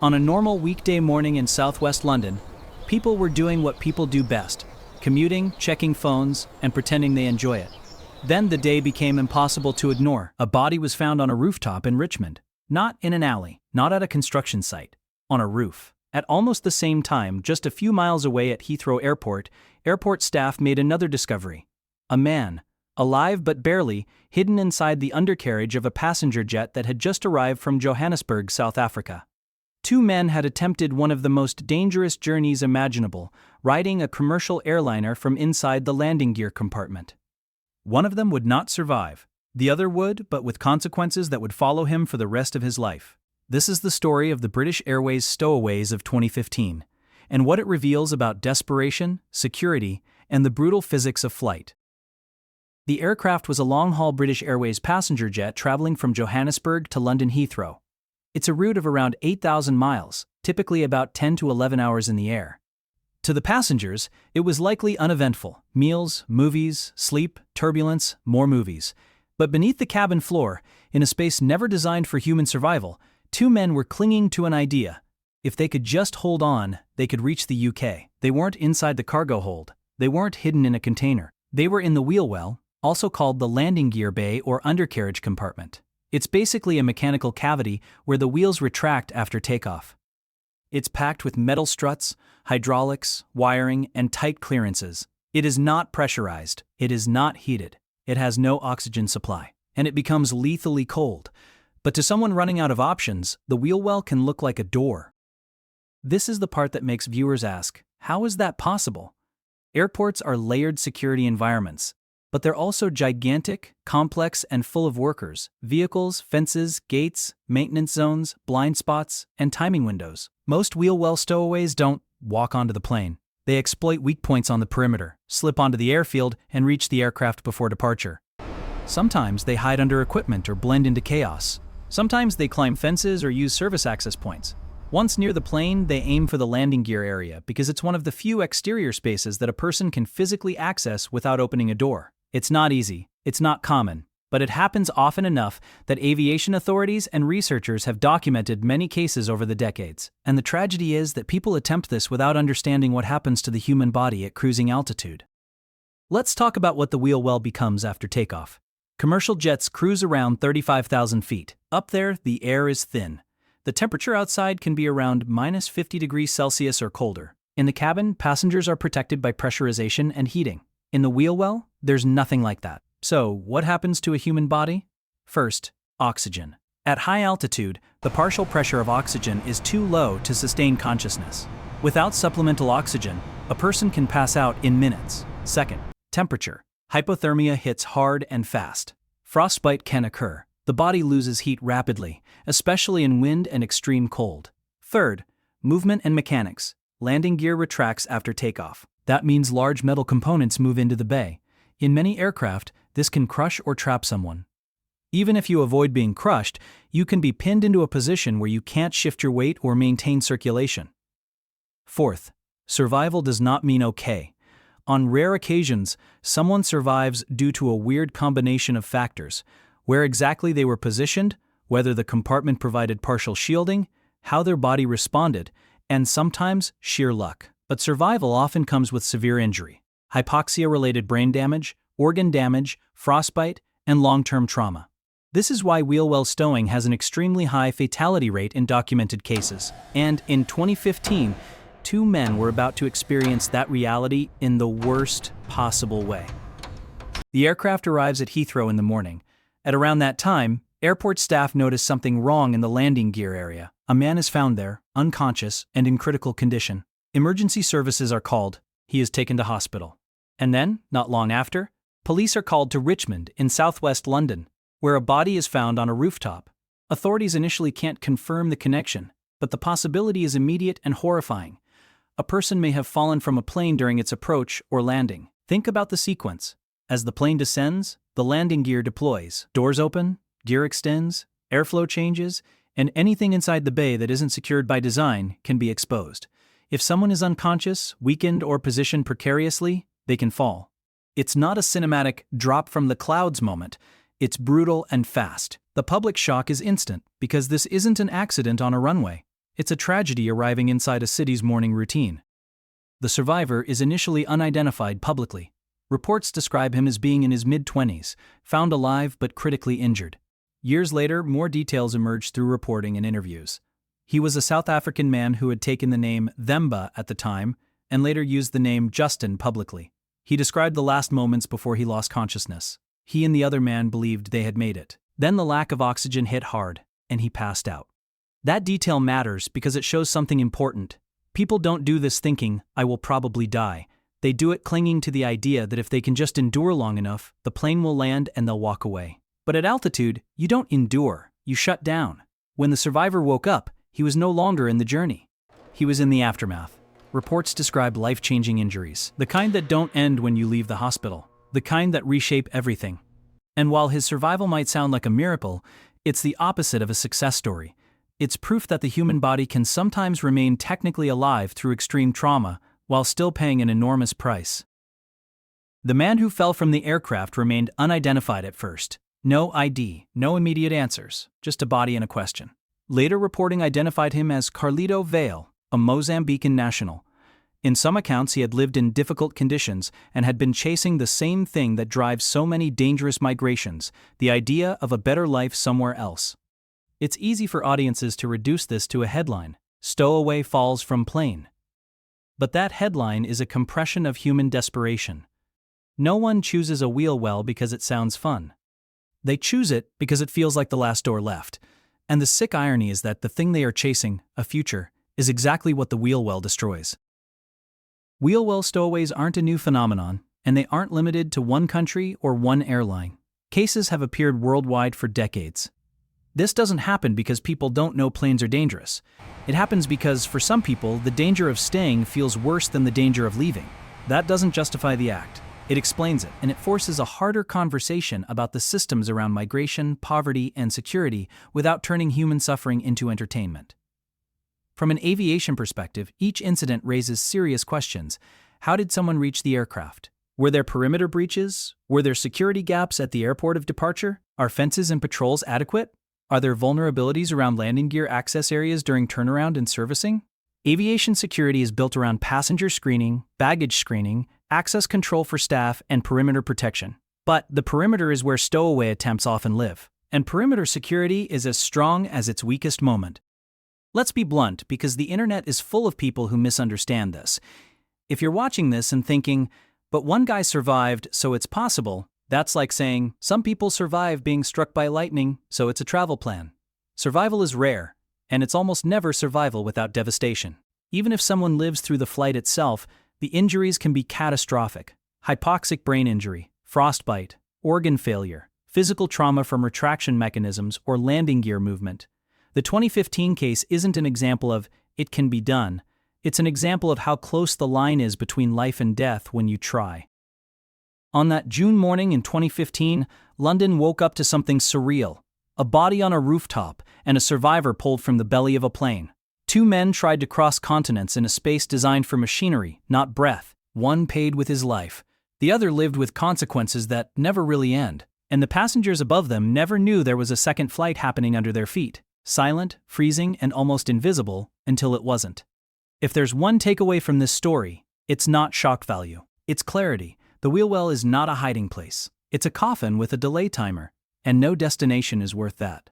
On a normal weekday morning in southwest London, people were doing what people do best: commuting, checking phones, and pretending they enjoy it. Then the day became impossible to ignore. A body was found on a rooftop in Richmond. Not in an alley, not at a construction site, on a roof. At almost the same time, just a few miles away at Heathrow Airport, airport staff made another discovery. A man, alive but barely, hidden inside the undercarriage of a passenger jet that had just arrived from Johannesburg, South Africa. Two men had attempted one of the most dangerous journeys imaginable, riding a commercial airliner from inside the landing gear compartment. One of them would not survive. The other would, but with consequences that would follow him for the rest of his life. This is the story of the British Airways stowaways of 2015, and what it reveals about desperation, security, and the brutal physics of flight. The aircraft was a long-haul British Airways passenger jet traveling from Johannesburg to London Heathrow. It's a route of around 8,000 miles, typically about 10 to 11 hours in the air. To the passengers, it was likely uneventful: meals, movies, sleep, turbulence, more movies. But beneath the cabin floor, in a space never designed for human survival, two men were clinging to an idea. If they could just hold on, they could reach the UK. They weren't inside the cargo hold. They weren't hidden in a container. They were in the wheel well, also called the landing gear bay or undercarriage compartment. It's basically a mechanical cavity where the wheels retract after takeoff. It's packed with metal struts, hydraulics, wiring, and tight clearances. It is not pressurized. It is not heated. It has no oxygen supply, and it becomes lethally cold. But to someone running out of options, the wheel well can look like a door. This is the part that makes viewers ask, how is that possible? Airports are layered security environments, but they're also gigantic, complex, and full of workers, vehicles, fences, gates, maintenance zones, blind spots, and timing windows. Most wheel well stowaways don't walk onto the plane. They exploit weak points on the perimeter, slip onto the airfield, and reach the aircraft before departure. Sometimes they hide under equipment or blend into chaos. Sometimes they climb fences or use service access points. Once near the plane, they aim for the landing gear area because it's one of the few exterior spaces that a person can physically access without opening a door. It's not easy, it's not common, but it happens often enough that aviation authorities and researchers have documented many cases over the decades. And the tragedy is that people attempt this without understanding what happens to the human body at cruising altitude. Let's talk about what the wheel well becomes after takeoff. Commercial jets cruise around 35,000 feet. Up there, the air is thin. The temperature outside can be around minus 50 degrees Celsius or colder. In the cabin, passengers are protected by pressurization and heating. In the wheel well, there's nothing like that. So, what happens to a human body? First, oxygen. At high altitude, the partial pressure of oxygen is too low to sustain consciousness. Without supplemental oxygen, a person can pass out in minutes. Second, temperature. Hypothermia hits hard and fast. Frostbite can occur. The body loses heat rapidly, especially in wind and extreme cold. Third, movement and mechanics. Landing gear retracts after takeoff. That means large metal components move into the bay. In many aircraft, this can crush or trap someone. Even if you avoid being crushed, you can be pinned into a position where you can't shift your weight or maintain circulation. Fourth, survival does not mean okay. On rare occasions, someone survives due to a weird combination of factors: where exactly they were positioned, whether the compartment provided partial shielding, how their body responded, and sometimes sheer luck. But survival often comes with severe injury: hypoxia-related brain damage, organ damage, frostbite, and long-term trauma. This is why wheel well stowing has an extremely high fatality rate in documented cases. And in 2015, two men were about to experience that reality in the worst possible way. The aircraft arrives at Heathrow in the morning. At around that time, airport staff notice something wrong in the landing gear area. A man is found there, unconscious and in critical condition. Emergency services are called. He is taken to hospital. And then, not long after, police are called to Richmond in southwest London, where a body is found on a rooftop. Authorities initially can't confirm the connection, but the possibility is immediate and horrifying. A person may have fallen from a plane during its approach or landing. Think about the sequence. As the plane descends, the landing gear deploys. Doors open, gear extends, airflow changes, and anything inside the bay that isn't secured by design can be exposed. If someone is unconscious, weakened, or positioned precariously, they can fall. It's not a cinematic drop from the clouds moment. It's brutal and fast. The public shock is instant because this isn't an accident on a runway. It's a tragedy arriving inside a city's morning routine. The survivor is initially unidentified publicly. Reports describe him as being in his mid-20s, found alive but critically injured. Years later, more details emerged through reporting and interviews. He was a South African man who had taken the name Themba at the time, and later used the name Justin publicly. He described the last moments before he lost consciousness. He and the other man believed they had made it. Then the lack of oxygen hit hard, and he passed out. That detail matters because it shows something important. People don't do this thinking, "I will probably die." They do it clinging to the idea that if they can just endure long enough, the plane will land and they'll walk away. But at altitude, you don't endure, you shut down. When the survivor woke up, he was no longer in the journey. He was in the aftermath. Reports describe life-changing injuries, the kind that don't end when you leave the hospital, the kind that reshape everything. And while his survival might sound like a miracle, it's the opposite of a success story. It's proof that the human body can sometimes remain technically alive through extreme trauma, while still paying an enormous price. The man who fell from the aircraft remained unidentified at first. No ID, no immediate answers, just a body and a question. Later reporting identified him as Carlito Vale, a Mozambican national. In some accounts he had lived in difficult conditions and had been chasing the same thing that drives so many dangerous migrations, the idea of a better life somewhere else. It's easy for audiences to reduce this to a headline: "Stowaway falls from plane." But that headline is a compression of human desperation. No one chooses a wheel well because it sounds fun. They choose it because it feels like the last door left. And the sick irony is that the thing they are chasing, a future, is exactly what the wheel well destroys. Wheel well stowaways aren't a new phenomenon, and they aren't limited to one country or one airline. Cases have appeared worldwide for decades. This doesn't happen because people don't know planes are dangerous. It happens because, for some people, the danger of staying feels worse than the danger of leaving. That doesn't justify the act. It explains it, and it forces a harder conversation about the systems around migration, poverty, and security without turning human suffering into entertainment. From an aviation perspective, each incident raises serious questions. How did someone reach the aircraft? Were there perimeter breaches? Were there security gaps at the airport of departure? Are fences and patrols adequate? Are there vulnerabilities around landing gear access areas during turnaround and servicing? Aviation security is built around passenger screening, baggage screening, access control for staff, and perimeter protection. But the perimeter is where stowaway attempts often live, and perimeter security is as strong as its weakest moment. Let's be blunt, because the internet is full of people who misunderstand this. If you're watching this and thinking, "But one guy survived, so it's possible," that's like saying, "Some people survive being struck by lightning, so it's a travel plan." Survival is rare, and it's almost never survival without devastation. Even if someone lives through the flight itself, the injuries can be catastrophic. Hypoxic brain injury, frostbite, organ failure, physical trauma from retraction mechanisms or landing gear movement. The 2015 case isn't an example of "it can be done." It's an example of how close the line is between life and death when you try. On that June morning in 2015, London woke up to something surreal: a body on a rooftop and a survivor pulled from the belly of a plane. Two men tried to cross continents in a space designed for machinery, not breath. One paid with his life. The other lived with consequences that never really end. And the passengers above them never knew there was a second flight happening under their feet. Silent, freezing, and almost invisible until it wasn't. If there's one takeaway from this story, it's not shock value. It's clarity. The wheel well is not a hiding place. It's a coffin with a delay timer. And no destination is worth that.